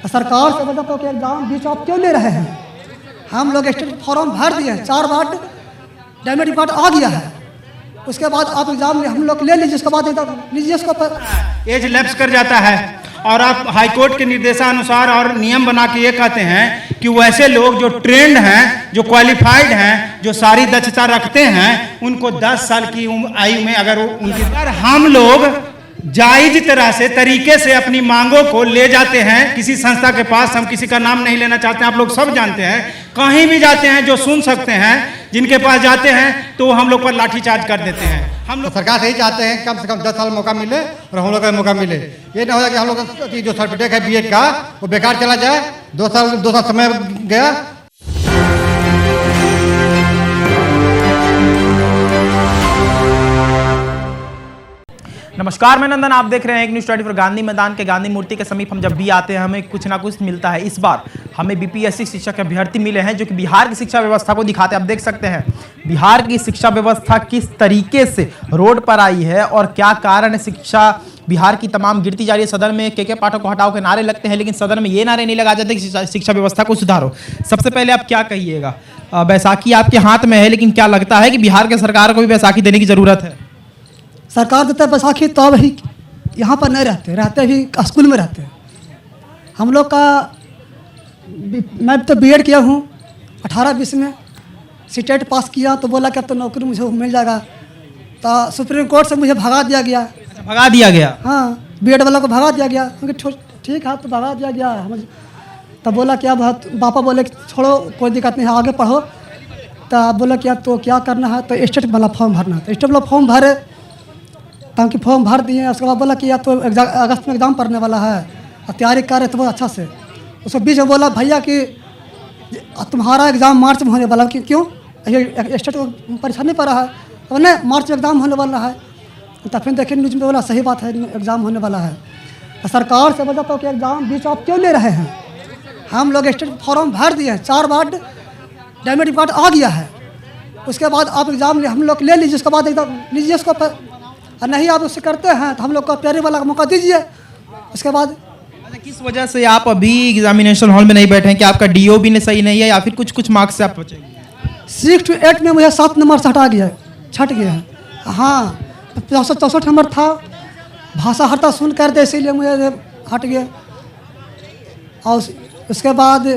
सरकार से बताओ कि एग्जाम बीच आप क्यों ले रहे हैं? हम लोग स्टेट फॉर्म भर दिए हैं, 4 बार डैमेज रिपोर्ट आ गया है, उसके बाद आप एग्जाम हम लोग ले लीजिए, उसके बाद लीजिए उसको एज लैप्स कर जाता है और आप हाईकोर्ट के निर्देशानुसार और नियम बना के ये कहते हैं कि वैसे लोग जो ट्रेंड हैं, जो क्वालिफाइड हैं, जो सारी दक्षता रखते हैं, उनको 10 साल की आयु में अगर उनकी हम लोग जायज तरह से तरीके से अपनी मांगों को ले जाते हैं किसी संस्था के पास, हम किसी का नाम नहीं लेना चाहते हैं, आप लोग सब जानते हैं, कहीं भी जाते हैं जो सुन सकते हैं, जिनके पास जाते हैं तो हम लोग पर लाठीचार्ज कर देते हैं। हम लोग सरकार से ही चाहते हैं कम से कम 10 साल मौका मिले और हम लोग का मौका मिले। ये ना हो कि हम लोग का जो सर्टिफिकेट है बीएड का वो बेकार चला जाए, 2 साल समय गया। नमस्कार, मैं नंदन, आप देख रहे हैं एक न्यूज़ 24 गांधी मैदान के गांधी मूर्ति के समीप हम जब भी आते हैं हमें कुछ ना कुछ मिलता है। इस बार हमें बीपीएससी शिक्षक अभ्यर्थी मिले हैं जो कि बिहार की शिक्षा व्यवस्था को दिखाते हैं। आप देख सकते हैं बिहार की शिक्षा व्यवस्था किस तरीके से रोड पर आई है और क्या कारण शिक्षा बिहार की तमाम गिरती जा रही है। सदन में के पाठक को हटाओ के नारे लगते हैं, लेकिन सदन में ये नारे नहीं लगा जाते कि शिक्षा व्यवस्था को सुधारो। सबसे पहले आप क्या कहिएगा? बैसाखी आपके हाथ में है, लेकिन क्या लगता है कि बिहार के सरकार को भी बैसाखी देने की जरूरत है? सरकार देता है बैसाखी तो अब ही यहाँ पर नहीं रहते भी स्कूल में रहते हैं। हम लोग का मैं तो बीएड किया हूँ 18-20 में, सीटेट पास किया तो बोला कि अब तो नौकरी मुझे मिल जाएगा, तो सुप्रीम कोर्ट से मुझे भगा दिया गया। भगा दिया गया? हाँ, बीएड वाला को भगा दिया गया, क्योंकि ठीक है तो भगा दिया गया। हम तब बोला कि अब पापा बोले कि छोड़ो कोई दिक्कत नहीं है, आगे पढ़ो। तो बोला कि अब तो क्या करना है, तो स्टेट वाला फॉर्म भरना है। तो स्टेट वाला फॉर्म भरे, ताकि फॉर्म भर दिए। उसके बाद बोला कि या तो अगस्त में एग्ज़ाम पढ़ने वाला है, तैयारी कर रहे तो बहुत अच्छा से। उसके बीच में बोला भैया कि तुम्हारा एग्ज़ाम मार्च में होने वाला है। क्यों? ये स्टेट को परीक्षा नहीं पड़ा है, तो नहीं मार्च में एग्ज़ाम होने वाला है। तो फिर देखिए न्यूज़ में बोला सही बात है, एग्ज़ाम होने वाला है। तो सरकार से बताओ कि एग्ज़ाम बीच आप क्यों ले रहे हैं? हम लोग स्टेट फॉर्म भर दिए हैं, 4 बार डैमेज रिपोर्ट आ गया है, उसके बाद आप एग्ज़ाम हम लोग ले लीजिए, उसके बाद एग्ज़ाम लीजिए उसको और नहीं आप उससे करते हैं तो हम लोग को प्यारे वाला मौका दीजिए। उसके बाद किस वजह से आप अभी एग्जामिनेशन हॉल में नहीं बैठे हैं? कि आपका डीओ भी सही नहीं है या फिर कुछ मार्क्स से आप बचेंगे? 6 to 8 में मुझे 7 नंबर से हटा गया, छट गया है। हाँ, 64 नंबर था, भाषा हरता सुन कर दे, इसीलिए मुझे हट गया। और उसके बाद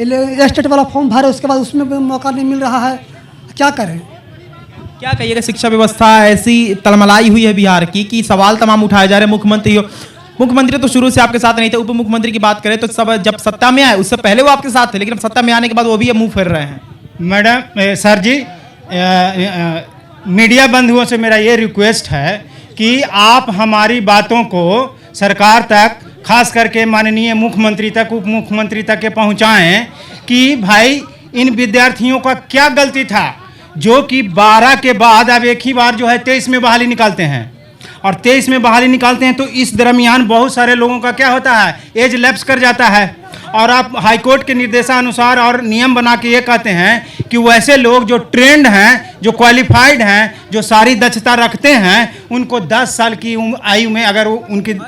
स्टेट वाला फॉर्म भरे, उसके बाद उसमें भी मौका नहीं मिल रहा है, क्या करें? क्या कहिएगा? शिक्षा व्यवस्था ऐसी तलमलाई हुई है बिहार की कि सवाल तमाम उठाए जा रहे हैं। मुख्यमंत्री तो शुरू से आपके साथ नहीं थे। उप मुख्यमंत्री की बात करें तो सब जब सत्ता में आए उससे पहले वो आपके साथ थे, लेकिन अब सत्ता में आने के बाद वो भी अब मुंह फेर रहे हैं। मैडम सर जी, मीडिया बंधुओं से मेरा ये रिक्वेस्ट है कि आप हमारी बातों को सरकार तक, खास करके माननीय मुख्यमंत्री तक, उप मुख्यमंत्री तक के पहुँचाएँ कि भाई इन विद्यार्थियों का क्या गलती था जो कि 12 के बाद अब एक ही बार जो है 23 में बहाली निकालते हैं, और 23 में बहाली निकालते हैं तो इस दरमियान बहुत सारे लोगों का क्या होता है, एज लैप्स कर जाता है। और आप हाईकोर्ट के निर्देशानुसार और नियम बना के ये कहते हैं कि वैसे लोग जो ट्रेंड हैं, जो क्वालिफाइड हैं, जो सारी दक्षता रखते हैं, उनको 10 साल की आयु में अगर उनकी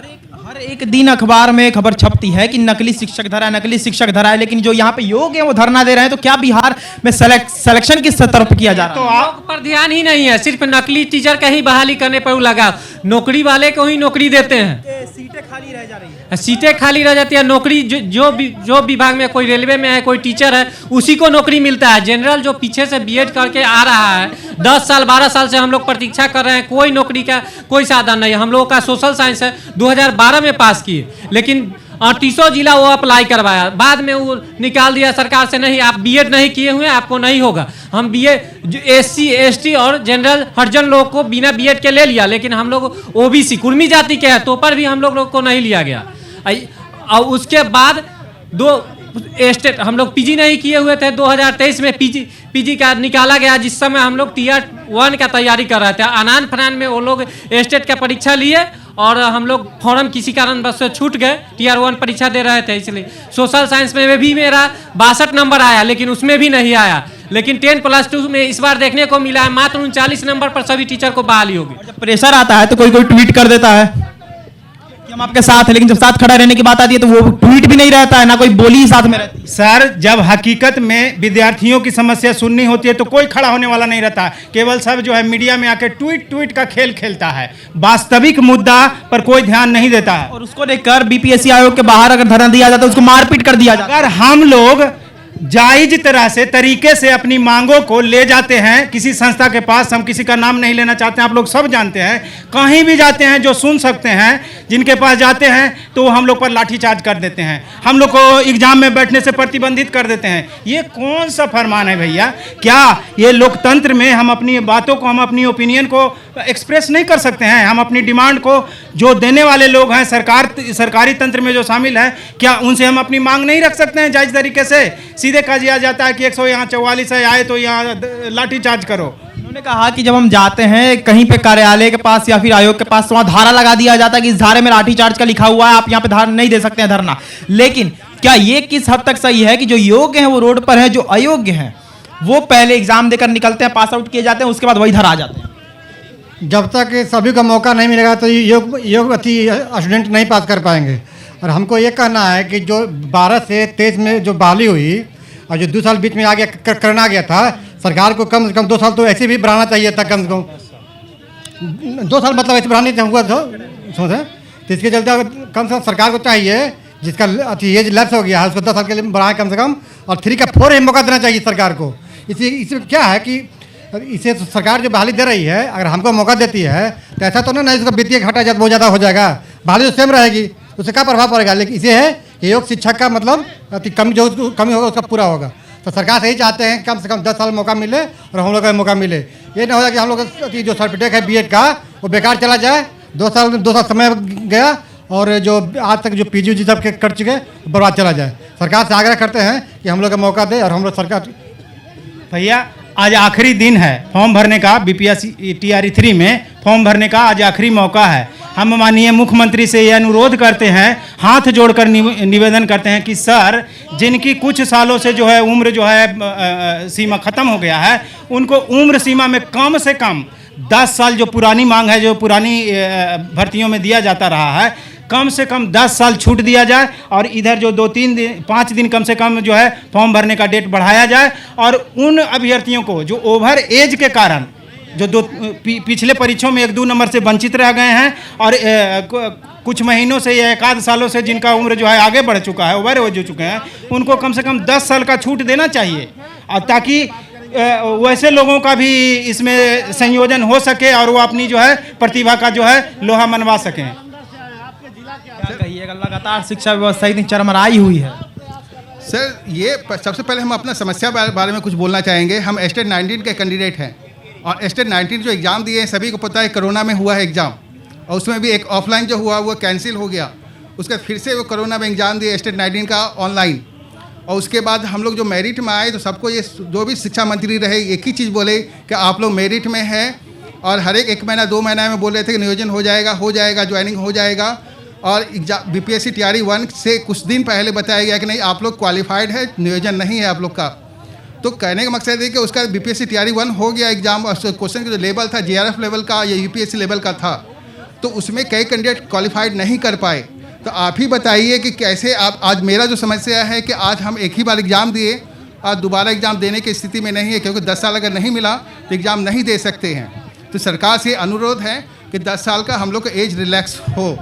हर एक दिन अखबार में खबर छपती है कि नकली शिक्षक धरा है, नकली शिक्षक धरा है, लेकिन जो यहाँ पे योग्य है वो धरना दे रहे हैं। तो क्या बिहार में सिलेक्शन किस तरफ किया जा रहा है? तो आप पर ध्यान ही नहीं है, सिर्फ नकली टीचर का ही बहाली करने पर लगा। नौकरी वाले को ही नौकरी देते हैं, सीटें खाली रह जा रही है, सीटें खाली रह जाती है। नौकरी जो विभाग में, कोई रेलवे में है, कोई टीचर है, उसी को नौकरी मिलता है। जनरल जो पीछे से बीएड करके आ रहा है, 10 साल 12 साल से हम लोग प्रतीक्षा कर रहे हैं, कोई नौकरी का कोई साधन नहीं। हम लोगों का सोशल साइंस है, 2012 में पास किए, लेकिन 38 जिला वो अप्लाई करवाया, बाद में वो निकाल दिया सरकार से, नहीं आप बीएड नहीं किए हुए आपको नहीं होगा। हम बीएड एससी एसटी और जनरल हरिजन लोग को बिना बीएड के ले लिया, लेकिन हम लोग ओबीसी कुर्मी जाति के हैं तो पर भी हम लोग को नहीं लिया गया। और उसके बाद 2 स्टेट हम लोग पीजी नहीं किए हुए थे, 2023 में पीजी का निकाला गया, जिस समय हम लोग टियर 1 का तैयारी कर रहे थे। आनान फनान में वो लोग स्टेट का परीक्षा लिए और हम लोग फॉर्म किसी कारण बस से छूट गए, टियर 1 परीक्षा दे रहे थे। इसलिए सोशल साइंस में भी मेरा 62 नंबर आया, लेकिन उसमें भी नहीं आया। लेकिन 10+2 में इस बार देखने को मिला है मात्र 39 नंबर पर सभी टीचर को बहाली होगी। जब प्रेशर आता है तो कोई ट्वीट कर देता है हम आपके साथ है, लेकिन जब साथ खड़ा रहने की बात आती है तो वो ट्वीट भी नहीं रहता है, ना कोई बोली साथ में रहती है। सर, जब हकीकत में विद्यार्थियों की समस्या सुननी होती है तो कोई खड़ा होने वाला नहीं रहता, केवल सब जो है मीडिया में आके ट्वीट का खेल खेलता है, वास्तविक मुद्दा पर कोई ध्यान नहीं देता है। और उसको देखकर बीपीएससी आयोग के बाहर अगर धरना दिया जाता है उसको मारपीट कर दिया जाता है। अगर हम लोग जायज तरह से तरीके से अपनी मांगों को ले जाते हैं किसी संस्था के पास, हम किसी का नाम नहीं लेना चाहते हैं, आप लोग सब जानते हैं, कहीं भी जाते हैं जो सुन सकते हैं, जिनके पास जाते हैं तो हम लोग पर लाठीचार्ज कर देते हैं, हम लोग को एग्जाम में बैठने से प्रतिबंधित कर देते हैं। ये कौन सा फरमान है भैया? क्या ये लोकतंत्र में हम अपनी बातों को, हम अपनी ओपिनियन को एक्सप्रेस नहीं कर सकते हैं? हम अपनी डिमांड को जो देने वाले लोग हैं, सरकारी तंत्र में जो शामिल है, क्या उनसे हम अपनी मांग नहीं रख सकते हैं जायज तरीके से? सीधे कहा दिया जाता है कि 144 है, आए तो यहाँ लाठीचार्ज करो। उन्होंने कहा कि जब हम जाते हैं कहीं पे कार्यालय के पास या फिर आयोग के पास तो वहाँ धारा लगा दिया जाता है कि इस धारे में लाठीचार्ज का लिखा हुआ है, आप यहाँ पे धारा नहीं दे सकते हैं धरना। लेकिन क्या ये किस हद तक सही है कि जो योग्य हैं वो रोड पर है, जो अयोग्य हैं वो पहले एग्जाम देकर निकलते हैं, पास आउट किए जाते हैं, उसके बाद वही धरा आ जाते हैं? जब तक सभी को मौका नहीं मिलेगा तो योग स्टूडेंट नहीं पास कर पाएंगे। और हमको ये कहना है कि जो 12 से 23 में जो बहाली हुई और जो 2 साल बीच में आगे करना गया था, सरकार को कम से कम 2 साल तो ऐसे भी बढ़ाना चाहिए था, कम से कम 2 साल मतलब ऐसे बढ़ाना हुआ तो सोचे। तो इसके चलते कम से कम सरकार को चाहिए जिसका एज लैप्स हो गया है उसको 10 साल के लिए बढ़ाएं कम से कम, और 3 का 4 मौका देना चाहिए सरकार को। इसे क्या है कि इसे तो सरकार जो बहाली दे रही है, अगर हमको मौका देती है तो ऐसा तो नहीं इसका वित्तीय घाटा बहुत ज़्यादा हो जाएगा, बहाली तो सेम रहेगी, उससे क्या प्रभाव पड़ेगा? लेकिन इसे है कि योग शिक्षक का मतलब कमी जो कमी होगा उसका पूरा होगा। तो सरकार से ही चाहते हैं कम से कम 10 साल मौका मिले और हम लोग को मौका मिले। ये ना हो जाए कि हम लोग जो सर्टिफिकेट है बीएड का वो बेकार चला जाए, 2 साल समय गया और जो आज तक जो पीजी सब के कर चुके बर्बाद चला जाए। सरकार से आग्रह करते हैं कि हम लोग का मौका दे और हम लोग सरकार। भैया, आज आखिरी दिन है फॉर्म भरने का, बीपीएससी TRE 3 में फॉर्म भरने का आज आखिरी मौका है। हम माननीय मुख्यमंत्री से ये अनुरोध करते हैं, हाथ जोड़कर निवेदन करते हैं कि सर, जिनकी कुछ सालों से जो है उम्र जो है सीमा ख़त्म हो गया है, उनको उम्र सीमा में कम से कम 10 साल जो पुरानी मांग है, जो पुरानी भर्तियों में दिया जाता रहा है, कम से कम 10 साल छूट दिया जाए और इधर जो 2-3 दिन 5 दिन कम से कम जो है फॉर्म भरने का डेट बढ़ाया जाए। और उन अभ्यर्थियों को जो ओवर एज के कारण जो पिछले परीक्षाओं में 1-2 नंबर से वंचित रह गए हैं और कुछ महीनों से या 1 आध सालों से जिनका उम्र जो है आगे बढ़ चुका है, ओवर एज हो चुके हैं, उनको कम से कम 10 साल का छूट देना चाहिए, और ताकि वैसे लोगों का भी इसमें संयोजन हो सके और वो अपनी जो है प्रतिभा का जो है लोहा मनवा सकें। क्या कहिएगा, लगातार शिक्षा व्यवस्था इतनी चरमराई हुई है। सर, ये सबसे पहले हम अपना समस्या बारे में कुछ बोलना चाहेंगे। हम स्टेट 19 के कैंडिडेट हैं और स्टेट 19 जो एग्ज़ाम दिए हैं सभी को पता है कोरोना में हुआ है एग्ज़ाम, और उसमें भी एक ऑफलाइन जो हुआ वो कैंसिल हो गया, उसके फिर से वो कोरोना में एग्ज़ाम दिए स्टेट 19 का ऑनलाइन। और उसके बाद हम लोग जो मेरिट में आए तो सबको ये जो भी शिक्षा मंत्री रहे एक ही चीज़ बोले कि आप लोग मेरिट में हैं, और हर एक महीना 2 महीना में बोल रहे थे कि नियोजन हो जाएगा ज्वाइनिंग हो जाएगा। और बीपीएससी TRE 1 से कुछ दिन पहले बताया गया कि नहीं, आप लोग क्वालिफाइड है, नियोजन नहीं है आप लोग का। तो कहने का मकसद है कि उसका बीपीएससी TRE 1 हो गया एग्जाम, और क्वेश्चन का जो लेवल था JRF लेवल का या UPSC लेवल का था, तो उसमें कई कैंडिडेट क्वालिफाइड नहीं कर पाए। तो आप ही बताइए कि कैसे आप, आज मेरा जो समस्या है कि आज हम एक ही बार एग्ज़ाम दिए, आज दोबारा एग्ज़ाम देने की स्थिति में नहीं है, क्योंकि 10 साल अगर नहीं मिला तो एग्ज़ाम नहीं दे सकते हैं। तो सरकार से अनुरोध है कि 10 साल का हम लोग का एज रिलैक्स हो।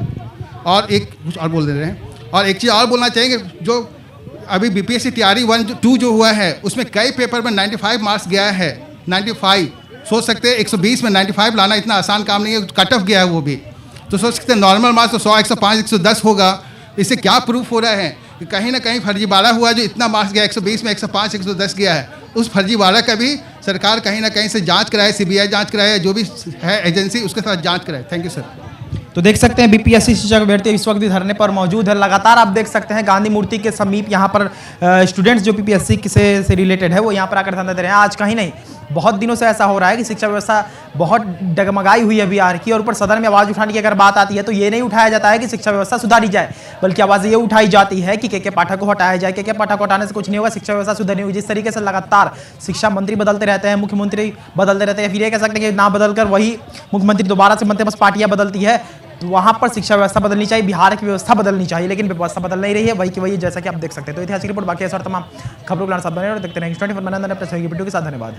और एक कुछ और बोल दे रहे हैं, और एक चीज़ और बोलना चाहेंगे, जो अभी बीपीएससी TRE 1-2 जो हुआ है उसमें कई पेपर में 95 मार्क्स गया है। 95 सोच सकते हैं 120 में 95 लाना इतना आसान काम नहीं है, कट ऑफ गया है वो भी। तो सोच सकते हैं नॉर्मल मार्क्स तो 100, 105, 110 होगा। इससे क्या प्रूफ हो रहा है कि कहीं ना कहीं फर्जीवाड़ा हुआ, जो इतना मार्क्स गया 120 में 105, 110 गया है, उस फर्जीवाड़ा का भी सरकार कहीं ना कहीं से जाँच कराए, CBI जाँच कराए, जो भी है एजेंसी उसके साथ जाँच कराए। Thank you sir. तो देख सकते हैं बीपीएससी शिक्षक अभ्यर्थी इस वक्त भी धरने पर मौजूद है। लगातार आप देख सकते हैं गांधी मूर्ति के समीप यहाँ पर स्टूडेंट्स जो बीपीएससी से रिलेटेड है वो यहाँ पर आकर धरना दे रहे हैं। आज कहीं नहीं, बहुत दिनों से ऐसा हो रहा है कि शिक्षा व्यवस्था बहुत डगमगाई हुई है बिहार की, और ऊपर सदन में आवाज़ उठाने की अगर बात आती है तो ये नहीं उठाया जाता है कि शिक्षा व्यवस्था सुधारी जाए, बल्कि आवाज़ ये उठाई जाती है कि के पाठक को हटाया जाए। के पाठक को हटाने से कुछ नहीं होगा, शिक्षा व्यवस्था सुधरनी होगी। जिस तरीके से लगातार शिक्षा मंत्री बदलते रहते हैं, मुख्यमंत्री बदलते रहते हैं, फिर ये कह सकते हैं कि ना बदल कर वही मुख्यमंत्री दोबारा से बनते, बस पार्टियाँ बदलती है। तो वहां पर शिक्षा व्यवस्था बदलनी चाहिए, बिहार की व्यवस्था बदलनी चाहिए, लेकिन व्यवस्था बदल नहीं रही है, वही की वही जैसा कि आप देख सकते हैं। तो ऐतिहासिक रिपोर्ट बाकी ऐसा तमाम खबरों के साथ बने और देखते रहेंगे 24 मनोरंजन अपने सहयोगी वीडियो के साथ। धन्यवाद।